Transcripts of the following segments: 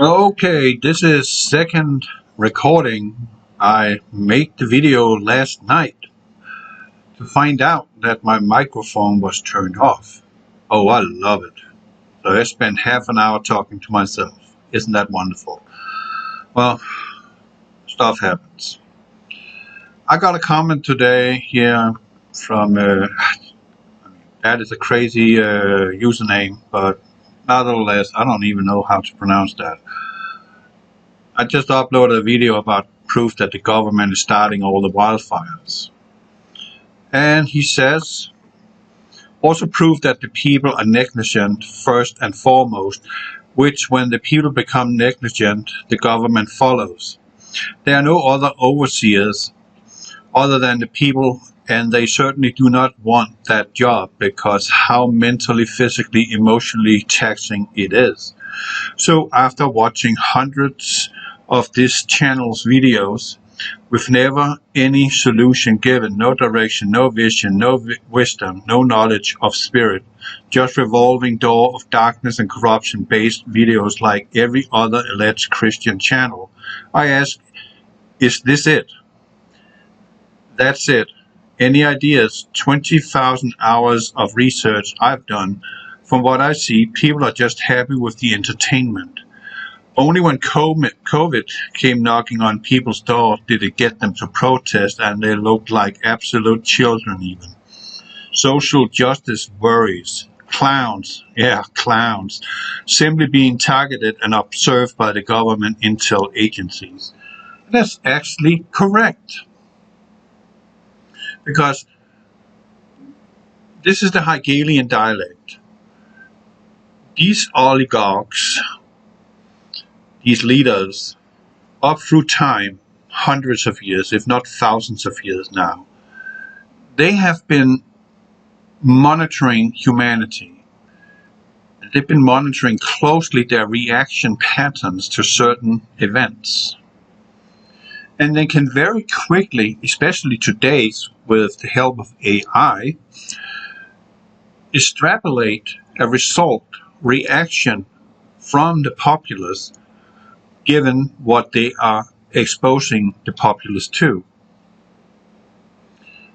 Okay, this is second recording. I made the video last night to find out that my microphone was turned off. Oh, I love it. So I spent half an hour talking to myself. Isn't that wonderful? Well, stuff happens. I got a comment today here from, that is a crazy username, but nonetheless, I don't even know how to pronounce that. I just uploaded a video about proof that the government is starting all the wildfires. And he says, also prove that the people are negligent first and foremost, which when the people become negligent, the government follows. There are no other overseers other than the people, and they certainly do not want that job because how mentally, physically, emotionally taxing it is. So after watching hundreds of this channel's videos, with never any solution given, no direction, no vision, no wisdom, no knowledge of spirit, just revolving door of darkness and corruption based videos like every other alleged Christian channel, I ask, is this it? That's it. Any ideas? 20,000 hours of research I've done. From what I see, people are just happy with the entertainment. Only when COVID came knocking on people's door did it get them to protest, and they looked like absolute children even. Social justice worries. Clowns, clowns, simply being targeted and observed by the government intel agencies. That's actually correct. Because this is the Hegelian dialect. These oligarchs, these leaders, up through time, hundreds of years, if not thousands of years now, they have been monitoring humanity. They've been monitoring closely their reaction patterns to certain events. And they can very quickly, especially today with the help of AI, extrapolate a result, reaction from the populace given what they are exposing the populace to.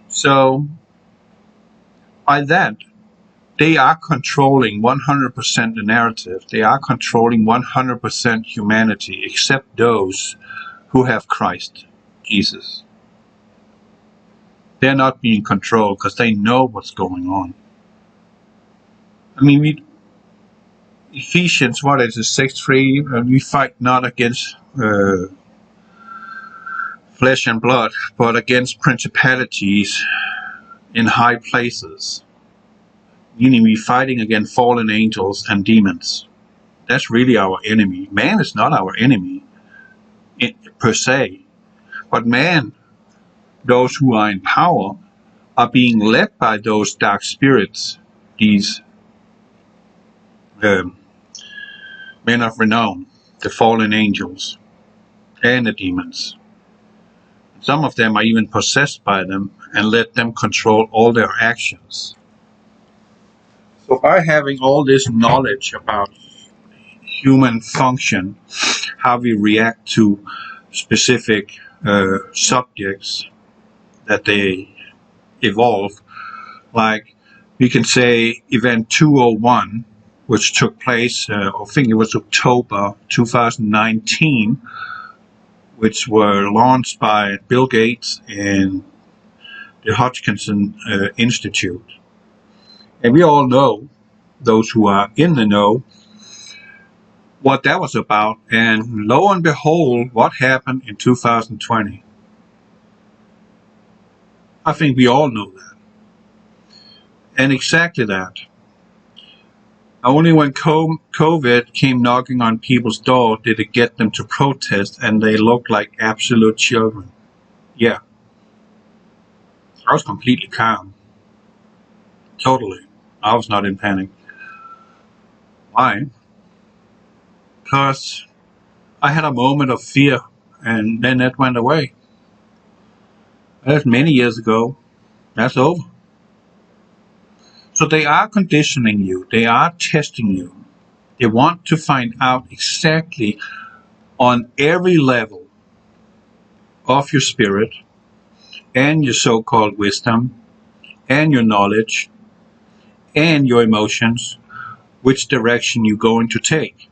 So by that, they are controlling 100% the narrative. They are controlling 100% humanity, except those who have Christ, Jesus. They're not being controlled because they know what's going on. I mean, Ephesians, what is it, 6:3? We fight not against flesh and blood, but against principalities in high places. Meaning we're fighting against fallen angels and demons. That's really our enemy. Man is not our enemy per se. But man, those who are in power, are being led by those dark spirits, these men of renown, the fallen angels, and the demons. Some of them are even possessed by them and let them control all their actions. So by having all this knowledge about human function, how we react to specific subjects that they evolve, like we can say Event 201, which took place, I think it was October 2019, which were launched by Bill Gates and the Hodgkinson Institute. And we all know, those who are in the know, what that was about. And lo and behold, what happened in 2020? I think we all know that. And exactly that. Only when COVID came knocking on people's door did it get them to protest, and they looked like absolute children. Yeah. I was completely calm. Totally. I was not in panic. Why? Because I had a moment of fear, and then that went away. That's many years ago. That's over. So they are conditioning you. They are testing you. They want to find out exactly on every level of your spirit and your so-called wisdom and your knowledge and your emotions, which direction you're going to take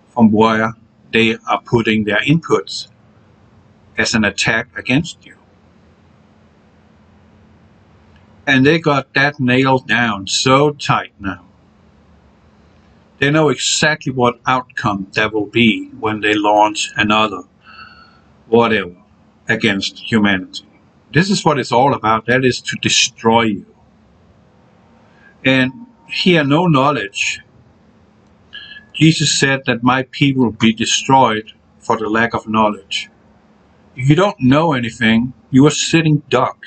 from where they are putting their inputs as an attack against you. And they got that nailed down so tight now. They know exactly what outcome there will be when they launch another whatever against humanity. This is what it's all about. That is to destroy you. And here, no knowledge. Jesus said that my people will be destroyed for the lack of knowledge. If you don't know anything, you are sitting duck.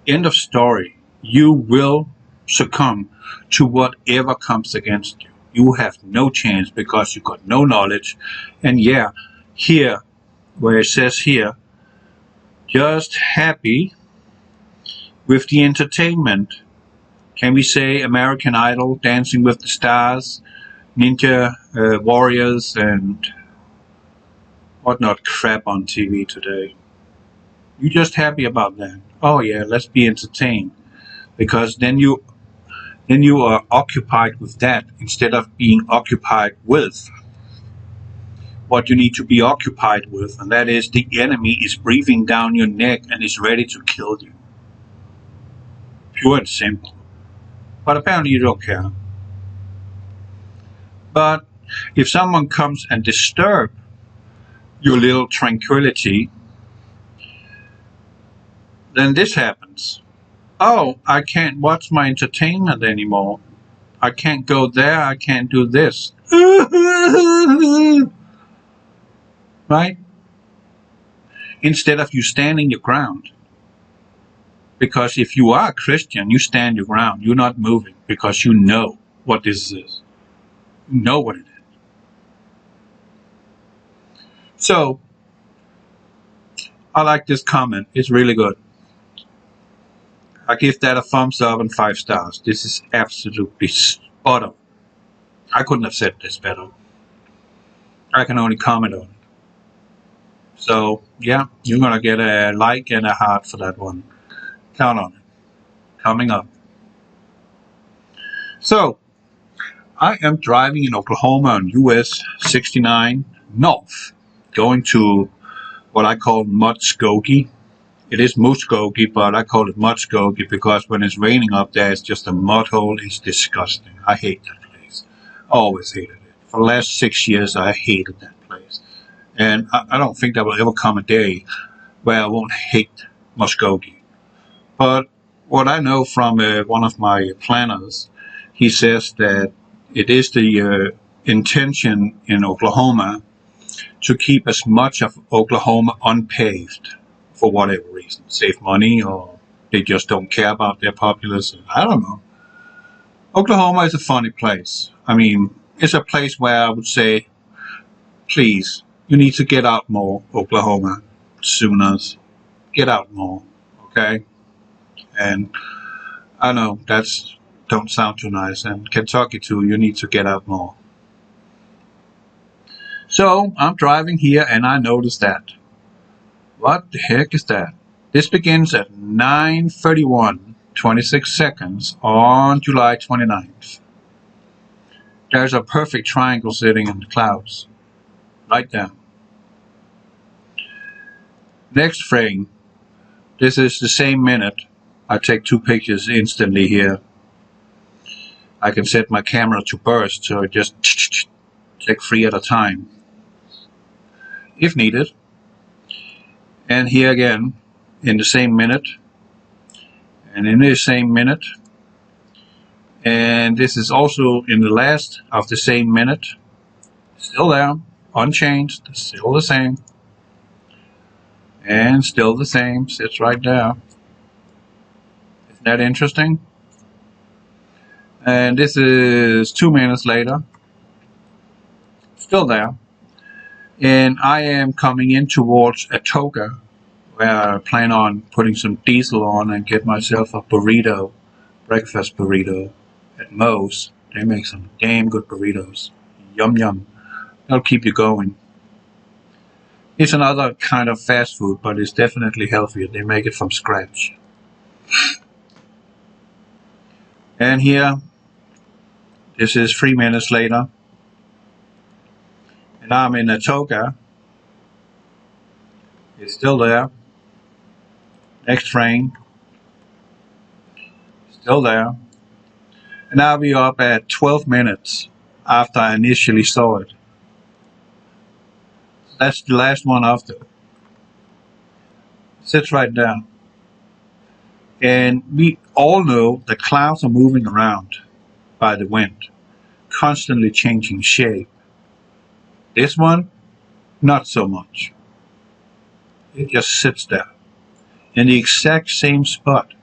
End of story. You will succumb to whatever comes against you. You have no chance because you got no knowledge. And yeah, here, where it says here, just happy with the entertainment. Can we say American Idol, Dancing with the Stars, Ninja Warriors, and whatnot crap on TV today? You just happy about that? Oh yeah, let's be entertained, because then you are occupied with that instead of being occupied with what you need to be occupied with, and that is the enemy is breathing down your neck and is ready to kill you. Pure and simple. But apparently you don't care. But if someone comes and disturb your little tranquility, then this happens. Oh, I can't watch my entertainment anymore. I can't go there, I can't do this. Right? Instead of you standing your ground. Because if you are a Christian, you stand your ground. You're not moving because you know what this is. You know what it is. So, I like this comment. It's really good. I give that a thumbs up and 5 stars. This is absolutely spot on. I couldn't have said this better. I can only comment on it. So, yeah, you're going to get a like and a heart for that one. Count on it. Coming up. So, I am driving in Oklahoma on US 69 North, going to what I call Muskogee. It is Muskogee, but I call it Muskogee because when it's raining up there, it's just a mud hole. It's disgusting. I hate that place. I always hated it. For the last 6 years, I hated that place. And I don't think there will ever come a day where I won't hate Muskogee. But what I know from one of my planners, he says that it is the intention in Oklahoma to keep as much of Oklahoma unpaved for whatever reason. Save money, or they just don't care about their populace. I don't know. Oklahoma is a funny place. I mean, it's a place where I would say, please, you need to get out more, Oklahoma, Sooners. Get out more, okay? And I know that's don't sound too nice. And Kentucky too, you need to get out more. So I'm driving here and I noticed that. What the heck is that? This begins at 9:31, 26 seconds on July 29th. There's a perfect triangle sitting in the clouds. Right there. Next frame. This is the same minute. I take 2 pictures instantly here. I can set my camera to burst, so I just take 3 at a time, if needed. And here again, in the same minute, and in the same minute, and this is also in the last of the same minute. Still there, unchanged, still the same, and still the same, sits right there. Isn't that interesting? And this is 2 minutes later, still there. And I am coming in towards Atoka, where I plan on putting some diesel on and get myself a burrito, breakfast burrito at Moe's. They make some damn good burritos. Yum yum. They'll keep you going. It's another kind of fast food, but it's definitely healthier. They make it from scratch. And here, this is 3 minutes later. And I'm in Atoka. It's still there. Next train. Still there. And I'll be up at 12 minutes after I initially saw it. That's the last one after. Sits right there. And we all know the clouds are moving around by the wind, constantly changing shape. This one, not so much. It just sits there in the exact same spot,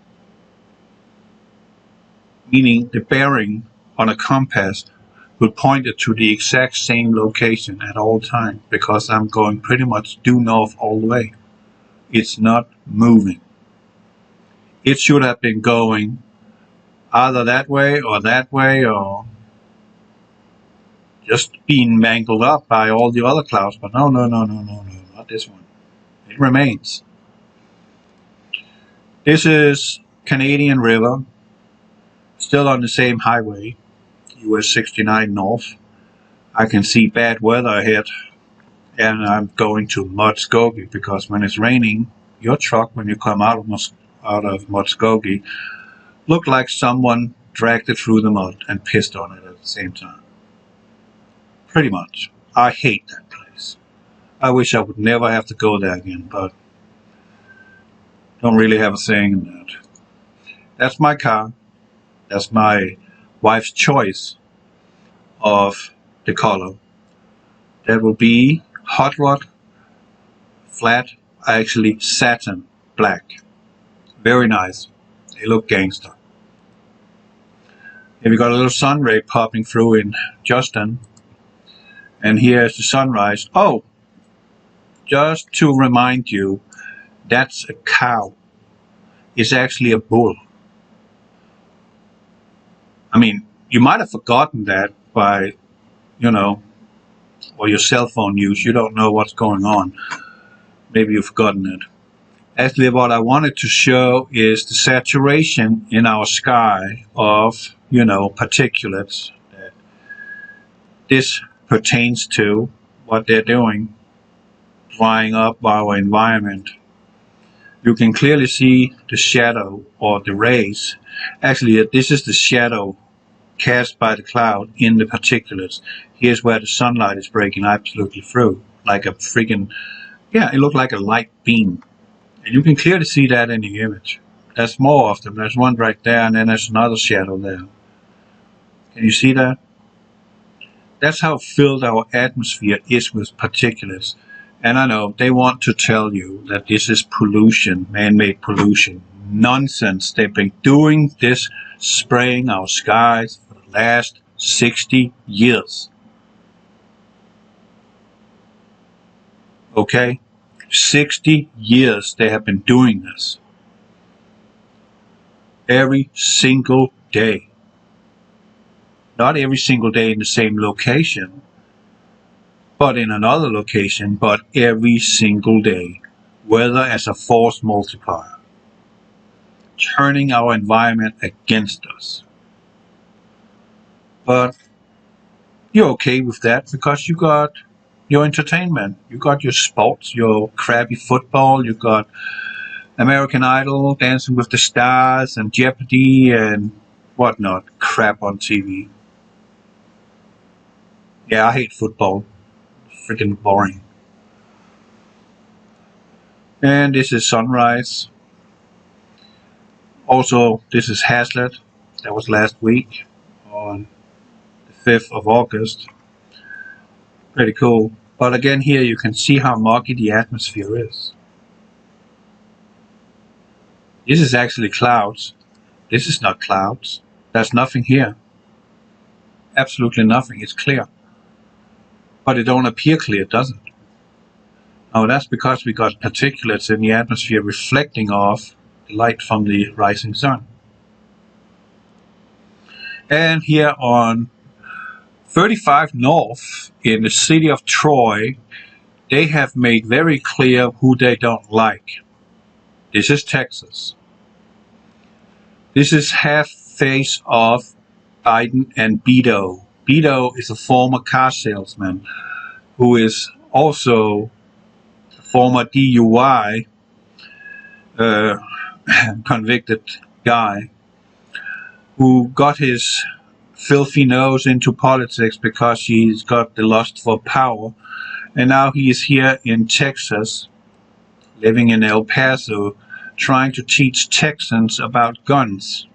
meaning the bearing on a compass will point it to the exact same location at all times, because I'm going pretty much due north all the way. It's not moving. It should have been going either that way or just being mangled up by all the other clouds, but no, not this one. It remains. This is Canadian River, still on the same highway, US 69 North. I can see bad weather ahead, and I'm going to Muskogee, because when it's raining, your truck, when you come out of Muskogee, looked like someone dragged it through the mud and pissed on it at the same time. Pretty much. I hate that place. I wish I would never have to go there again, but don't really have a saying in that. That's my car. That's my wife's choice of the color. That will be hot rod, flat, actually satin black. Very nice. They look gangster. Here we got a little sun ray popping through in Justin. And here's the sunrise. Oh, just to remind you, that's a cow. It's actually a bull. I mean, you might have forgotten that by, or your cell phone use. You don't know what's going on. Maybe you've forgotten it. Actually, what I wanted to show is the saturation in our sky of, particulates. This pertains to what they're doing, drying up our environment. You can clearly see the shadow or the rays. Actually, this is the shadow cast by the cloud in the particulates. Here's where the sunlight is breaking absolutely through, like a freaking, it looked like a light beam. And you can clearly see that in the image. There's more of them. There's one right there, and then there's another shadow there. Can you see that? That's how filled our atmosphere is with particulates. And I know they want to tell you that this is pollution, man-made pollution. Nonsense. They've been doing this, spraying our skies for the last 60 years. Okay? 60 years they have been doing this. Every single day. Not every single day in the same location, but in another location, but every single day. Weather as a force multiplier. Turning our environment against us. But you're okay with that because you got your entertainment. You got your sports, your crappy football, you got American Idol, Dancing with the Stars, and Jeopardy, and whatnot crap on TV. Yeah, I hate football. Freaking boring. And this is sunrise. Also, this is Hazlet. That was last week on the 5th of August. Pretty cool. But again, here you can see how muggy the atmosphere is. This is actually clouds. This is not clouds. There's nothing here. Absolutely nothing. It's clear. But it don't appear clear, does it? Oh, that's because we got particulates in the atmosphere reflecting off the light from the rising sun. And here on 35 North in the city of Troy, they have made very clear who they don't like. This is Texas. This is half-face of Biden and Beto. Beto is a former car salesman who is also a former DUI convicted guy who got his filthy nose into politics because he's got the lust for power. And now he is here in Texas, living in El Paso, trying to teach Texans about guns,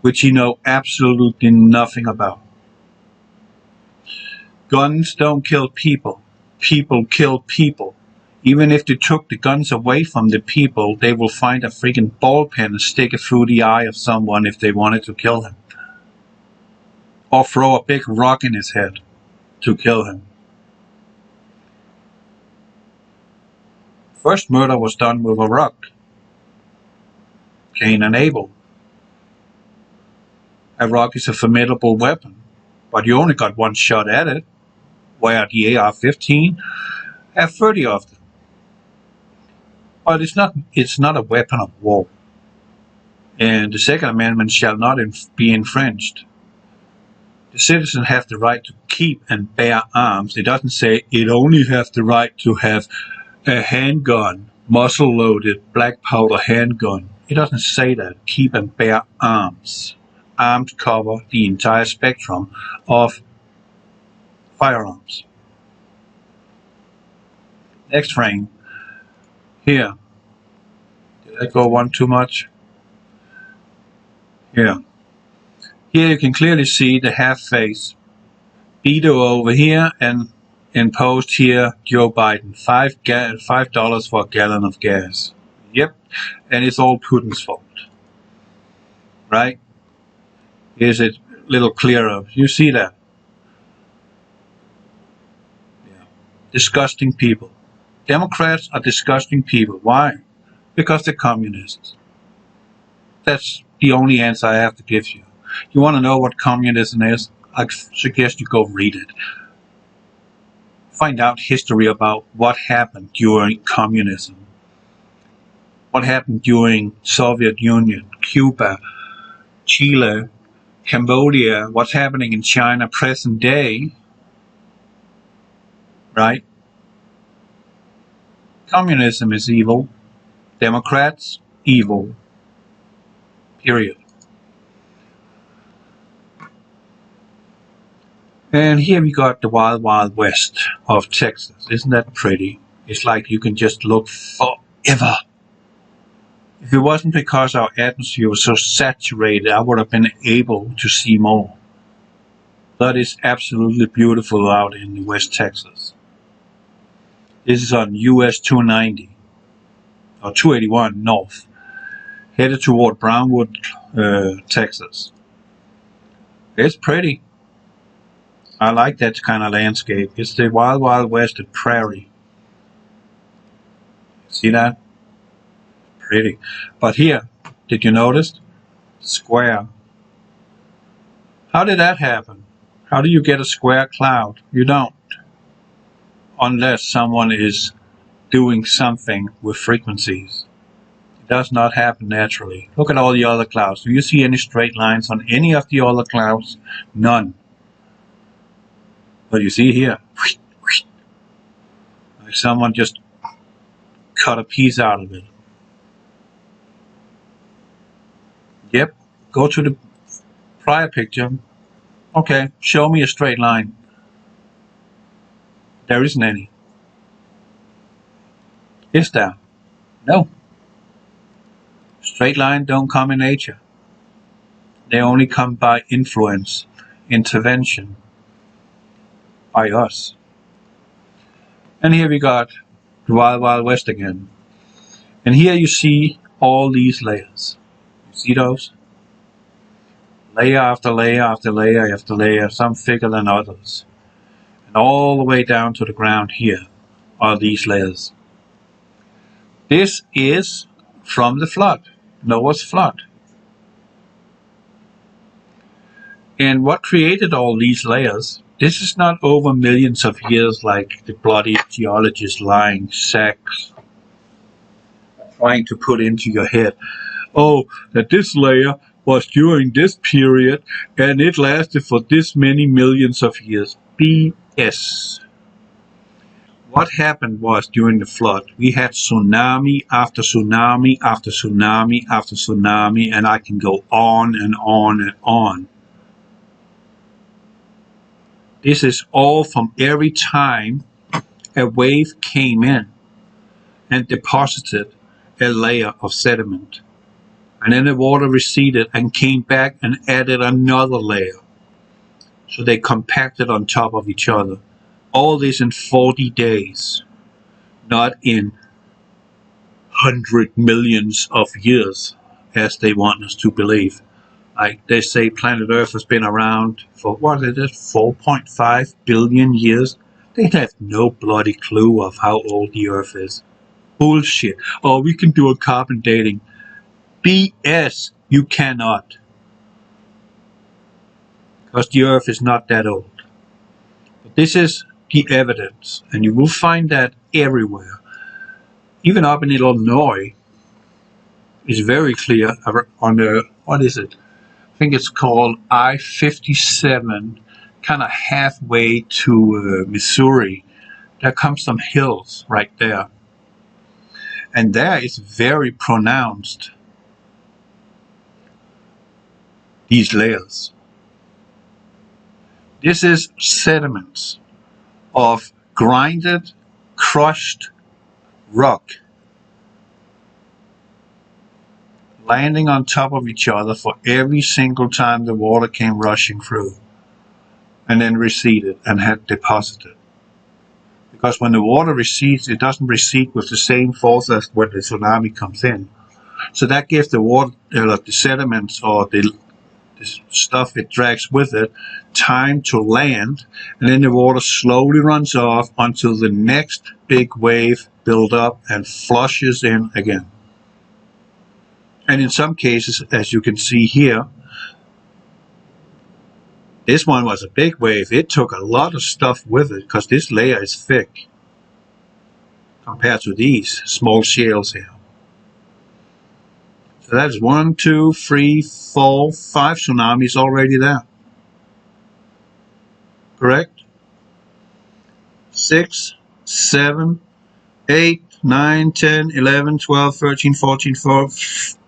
which he knows absolutely nothing about. Guns don't kill people. People kill people. Even if they took the guns away from the people, they will find a freaking ball pen and stick it through the eye of someone if they wanted to kill him. Or throw a big rock in his head to kill him. First murder was done with a rock. Cain and Abel. A rock is a formidable weapon, but you only got one shot at it, where the AR-15 have 30 of them. But it's not a weapon of war. And the Second Amendment shall not be infringed. The citizens have the right to keep and bear arms. It doesn't say it only has the right to have a handgun, muzzle-loaded black powder handgun. It doesn't say that. Keep and bear arms. Arms cover the entire spectrum of firearms. Next frame. Here. Did I go one too much? Here. Here you can clearly see the half face. Beto over here, and in post here, Joe Biden. $5 for a gallon of gas. Yep. And it's all Putin's fault. Right? Is it a little clearer? You see that? Yeah. Disgusting people. Democrats are disgusting people. Why? Because they're communists. That's the only answer I have to give you. You want to know what communism is? I suggest you go read it. Find out history about what happened during communism. What happened during Soviet Union, Cuba, Chile, Cambodia, what's happening in China present day, right? Communism is evil. Democrats, evil. Period. And here we got the wild, wild west of Texas. Isn't that pretty? It's like you can just look forever. If it wasn't because our atmosphere was so saturated, I would have been able to see more. But it's absolutely beautiful out in West Texas. This is on US 290, or 281 north, headed toward Brownwood, Texas. It's pretty. I like that kind of landscape. It's the wild, wild west of prairie. See that? Pretty. But here, did you notice? Square. How did that happen? How do you get a square cloud? You don't. Unless someone is doing something with frequencies. It does not happen naturally. Look at all the other clouds. Do you see any straight lines on any of the other clouds? None. But you see here, like someone just cut a piece out of it. Yep, go to the prior picture. Okay, show me a straight line. There isn't any. Is there? No. Straight lines don't come in nature. They only come by influence, intervention, by us. And here we got the Wild Wild West again. And here you see all these layers. You see those? Layer after layer after layer after layer, some thicker than others. And all the way down to the ground here are these layers. This is from the flood, Noah's flood. And what created all these layers? This is not over millions of years like the bloody geologist lying sacks trying to put into your head. Oh, that this layer was during this period and it lasted for this many millions of years. BS. What happened was during the flood, we had tsunami after tsunami after tsunami after tsunami, and I can go on and on and on. This is all from every time a wave came in and deposited a layer of sediment. And then the water receded and came back and added another layer. So they compacted on top of each other. All this in 40 days, not in 100 millions of years, as they want us to believe. Like they say planet Earth has been around for, what is it, 4.5 billion years? They have no bloody clue of how old the Earth is. Bullshit. Oh, we can do a carbon dating. BS. You cannot. Because the Earth is not that old. But this is the evidence, and you will find that everywhere. Even up in Illinois, it's very clear on the, what is it? I think it's called I-57, kind of halfway to Missouri. There comes some hills right there. And there is very pronounced, these layers. This is sediments of grinded, crushed rock landing on top of each other for every single time the water came rushing through and then receded and had deposited. Because when the water recedes, it doesn't recede with the same force as when the tsunami comes in. So that gives the water, the sediments or the stuff it drags with it, time to land, and then the water slowly runs off until the next big wave builds up and flushes in again. And in some cases, as you can see here, this one was a big wave. It took a lot of stuff with it because this layer is thick compared to these small shales here. So that's 1, 2, 3, 4, 5 tsunamis already there. Correct? 6, 7, 8, 9, 10, 11, 12, 13, 14, 14,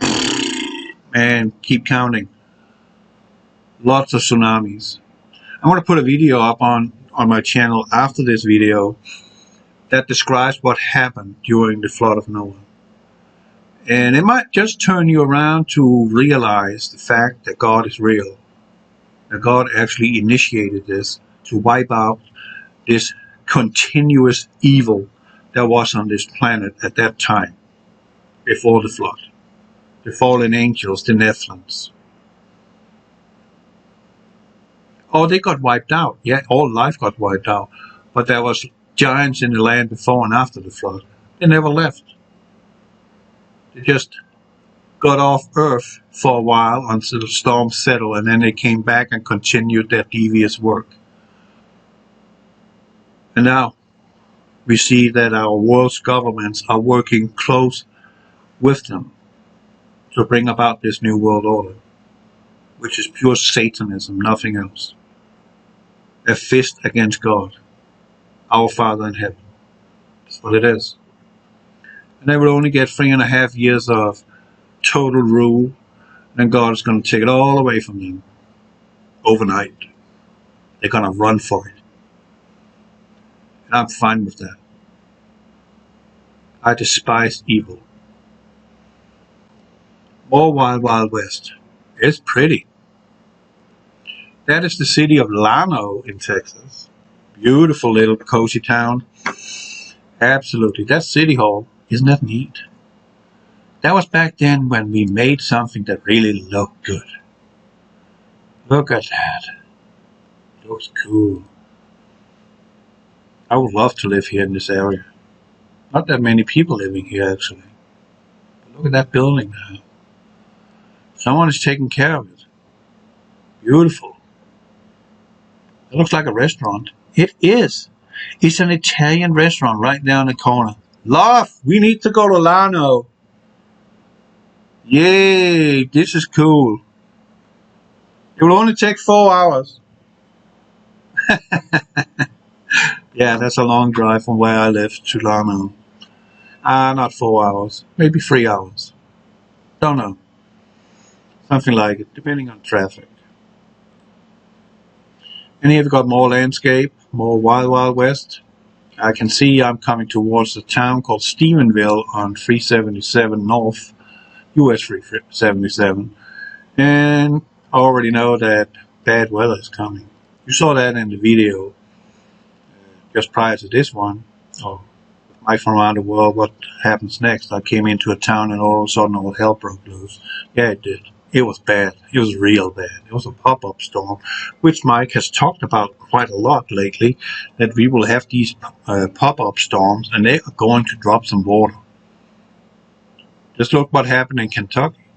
and keep counting. Lots of tsunamis. I want to put a video up on my channel after this video that describes what happened during the flood of Noah. And it might just turn you around to realize the fact that God is real. That God actually initiated this to wipe out this continuous evil that was on this planet at that time, before the flood. The fallen angels, the Nephilims. Oh, they got wiped out. Yeah, all life got wiped out. But there was giants in the land before and after the flood. They never left. They just got off Earth for a while until the storm settled, and then they came back and continued their devious work. And now we see that our world's governments are working close with them to bring about this new world order, which is pure Satanism, nothing else. A fist against God, our Father in heaven. That's what it is. And they will only get 3.5 years of total rule, and God is going to take it all away from them overnight. They're going to run for it. And I'm fine with that. I despise evil. More Wild Wild West. It's pretty. That is the city of Llano in Texas. Beautiful little cozy town. Absolutely. That city hall, isn't that neat? That was back then when we made something that really looked good. Look at that. Looks cool. I would love to live here in this area. Not that many people living here actually. But look at that building now. Someone is taking care of it. Beautiful. It looks like a restaurant. It is. It's an Italian restaurant right down the corner. Love, we need to go to Lano. Yay, this is cool. It will only take 4 hours. Yeah, that's a long drive from where I live to Lano. Not 4 hours. Maybe 3 hours. Don't know. Something like it, depending on traffic. And here we've got more landscape, more Wild Wild West. I can see I'm coming towards a town called Stephenville on 377 North, US 377. And I already know that bad weather is coming. You saw that in the video just prior to this one. Life from around the world, what happens next? I came into a town and all of a sudden all hell broke loose. Yeah, it did. It was bad. It was real bad. It was a pop-up storm, which Mike has talked about quite a lot lately, that we will have these pop-up storms and they are going to drop some water. Just look what happened in Kentucky.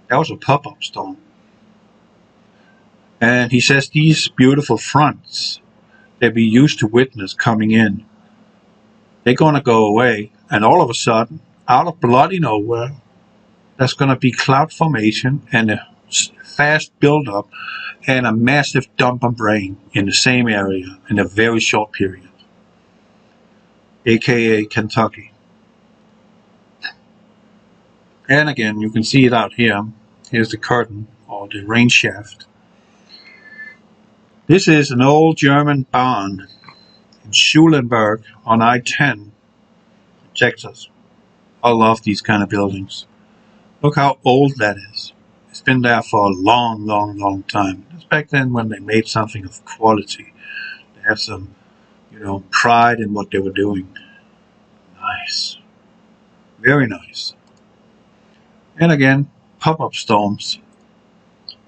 That was a pop-up storm. And he says these beautiful fronts that we used to witness coming in, they're going to go away, and all of a sudden, out of bloody nowhere, there's going to be cloud formation and a fast buildup and a massive dump of rain in the same area in a very short period, aka Kentucky. And again, you can see it out here. Here's the curtain, or the rain shaft. This is an old German barn in Schulenburg on I-10, Texas. I love these kind of buildings. Look how old that is. It's been there for a long, long, long time. That's back then when they made something of quality. They had some, pride in what they were doing. Nice. Very nice. And again, pop-up storms.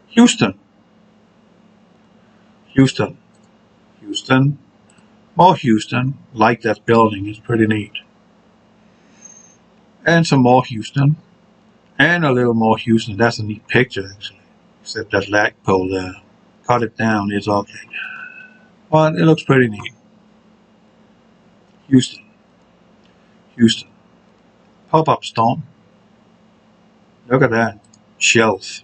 Houston. More Houston, like that building, is pretty neat. And some more Houston. And a little more Houston. That's a neat picture, actually. Except that lag pole there. Cut it down, it's ugly. But it looks pretty neat. Houston. Pop-up storm. Look at that. Shelf.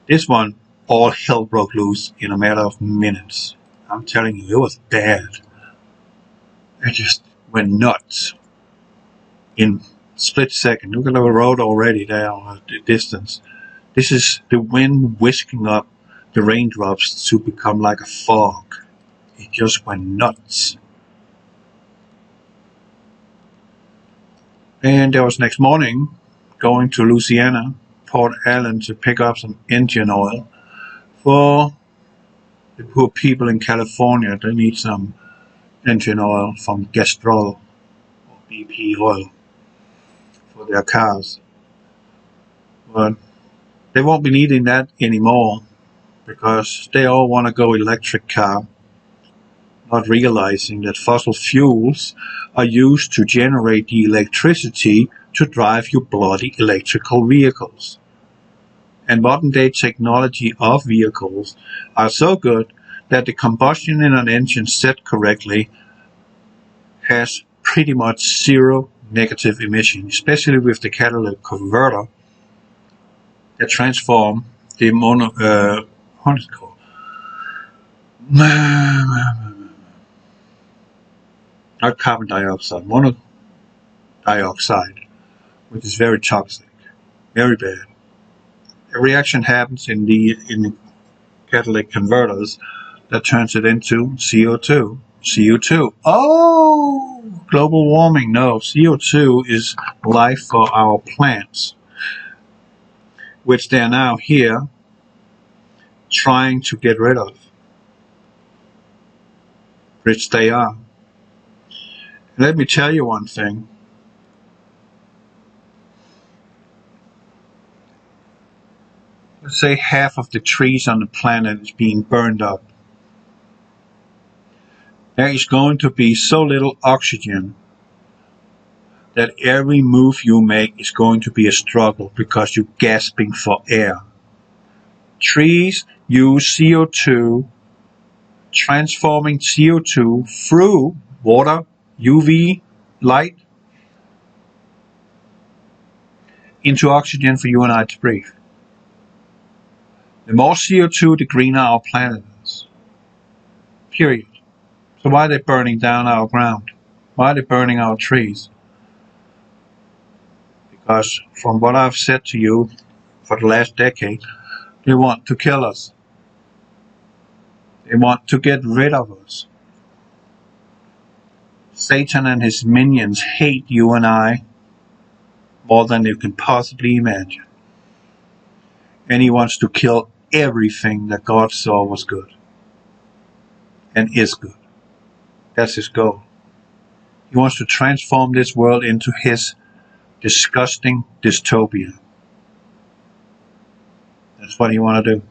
This one, all hell broke loose in a matter of minutes. I'm telling you, it was bad. It just went nuts. In split second. Look at the road already there at the distance. This is the wind whisking up the raindrops to become like a fog. It just went nuts. And there was next morning going to Louisiana, Port Allen, to pick up some engine oil for the poor people in California. They need some engine oil from Castrol or BP oil for their cars. But they won't be needing that anymore because they all want to go electric car, not realizing that fossil fuels are used to generate the electricity to drive your bloody electrical vehicles. And modern day technology of vehicles are so good that the combustion in an engine set correctly has pretty much zero negative emission, especially with the catalytic converter that transform the what is it called? Not carbon dioxide, mono dioxide, which is very toxic, very bad. A reaction happens in the catalytic converters that turns it into CO2. CO2. Oh, global warming. No, CO2 is life for our plants, which they're now here trying to get rid of, which they are. Let me tell you one thing. Let's say half of the trees on the planet is being burned up. There is going to be so little oxygen that every move you make is going to be a struggle because you're gasping for air. Trees use CO2, transforming CO2 through water, UV light, into oxygen for you and I to breathe. The more CO2, the greener our planet is. Period. So why are they burning down our ground? Why are they burning our trees? Because from what I've said to you for the last decade, they want to kill us. They want to get rid of us. Satan and his minions hate you and I more than you can possibly imagine. And he wants to kill everything that God saw was good and is good. That's his goal. He wants to transform this world into his disgusting dystopia. That's what he wants to do.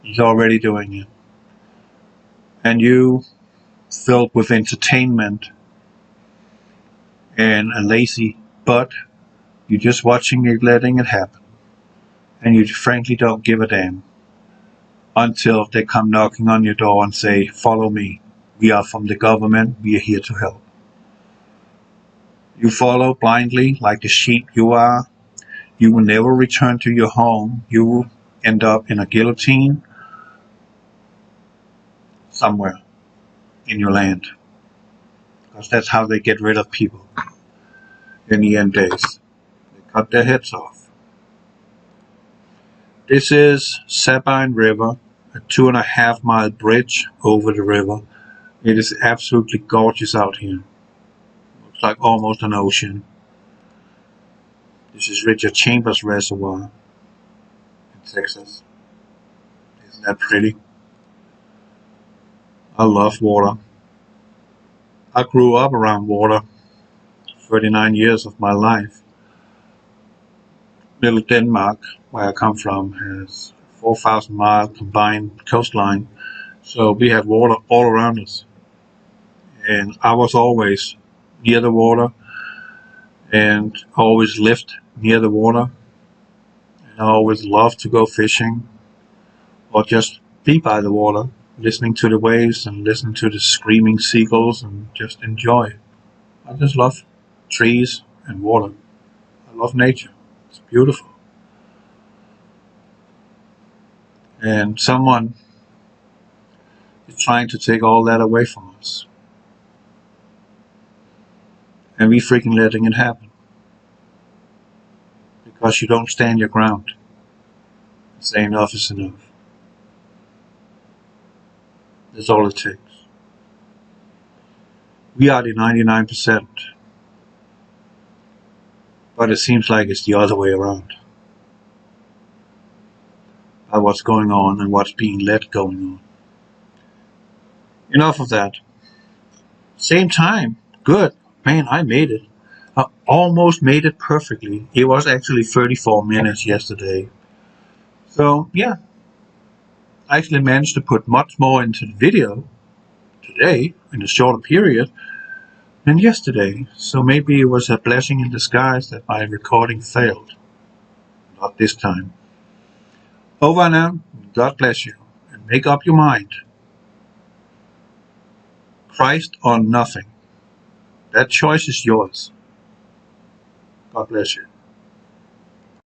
He's already doing it. And you, filled with entertainment and a lazy butt, you're just watching it, letting it happen. And you frankly don't give a damn until they come knocking on your door and say, follow me. We are from the government. We are here to help. You follow blindly like the sheep you are. You will never return to your home. You will end up in a guillotine somewhere in your land. Because that's how they get rid of people in the end days. They cut their heads off. This is Sabine River, a 2.5 mile bridge over the river. It is absolutely gorgeous out here. Looks like almost an ocean. This is Richard Chambers Reservoir in Texas. Isn't that pretty? I love water. I grew up around water 39 years of my life. Little Denmark, where I come from, has 4,000 mile combined coastline. So we had water all around us. And I was always near the water and always lived near the water. And I always loved to go fishing or just be by the water, listening to the waves and listening to the screaming seagulls and just enjoy it. I just love trees and water. I love nature. It's beautiful. And someone is trying to take all that away from us. And we freaking letting it happen. Because you don't stand your ground. Say enough is enough. That's all it takes. We are the 99%. But it seems like it's the other way around. By what's going on and what's being let going on. Enough of that. Same time. Good. Man, I made it. I almost made it perfectly. It was actually 34 minutes yesterday. So, yeah. I actually managed to put much more into the video today in a shorter period than yesterday. So maybe it was a blessing in disguise that my recording failed. Not this time. Over now. God bless you. And make up your mind. Christ or nothing. That choice is yours. God bless you.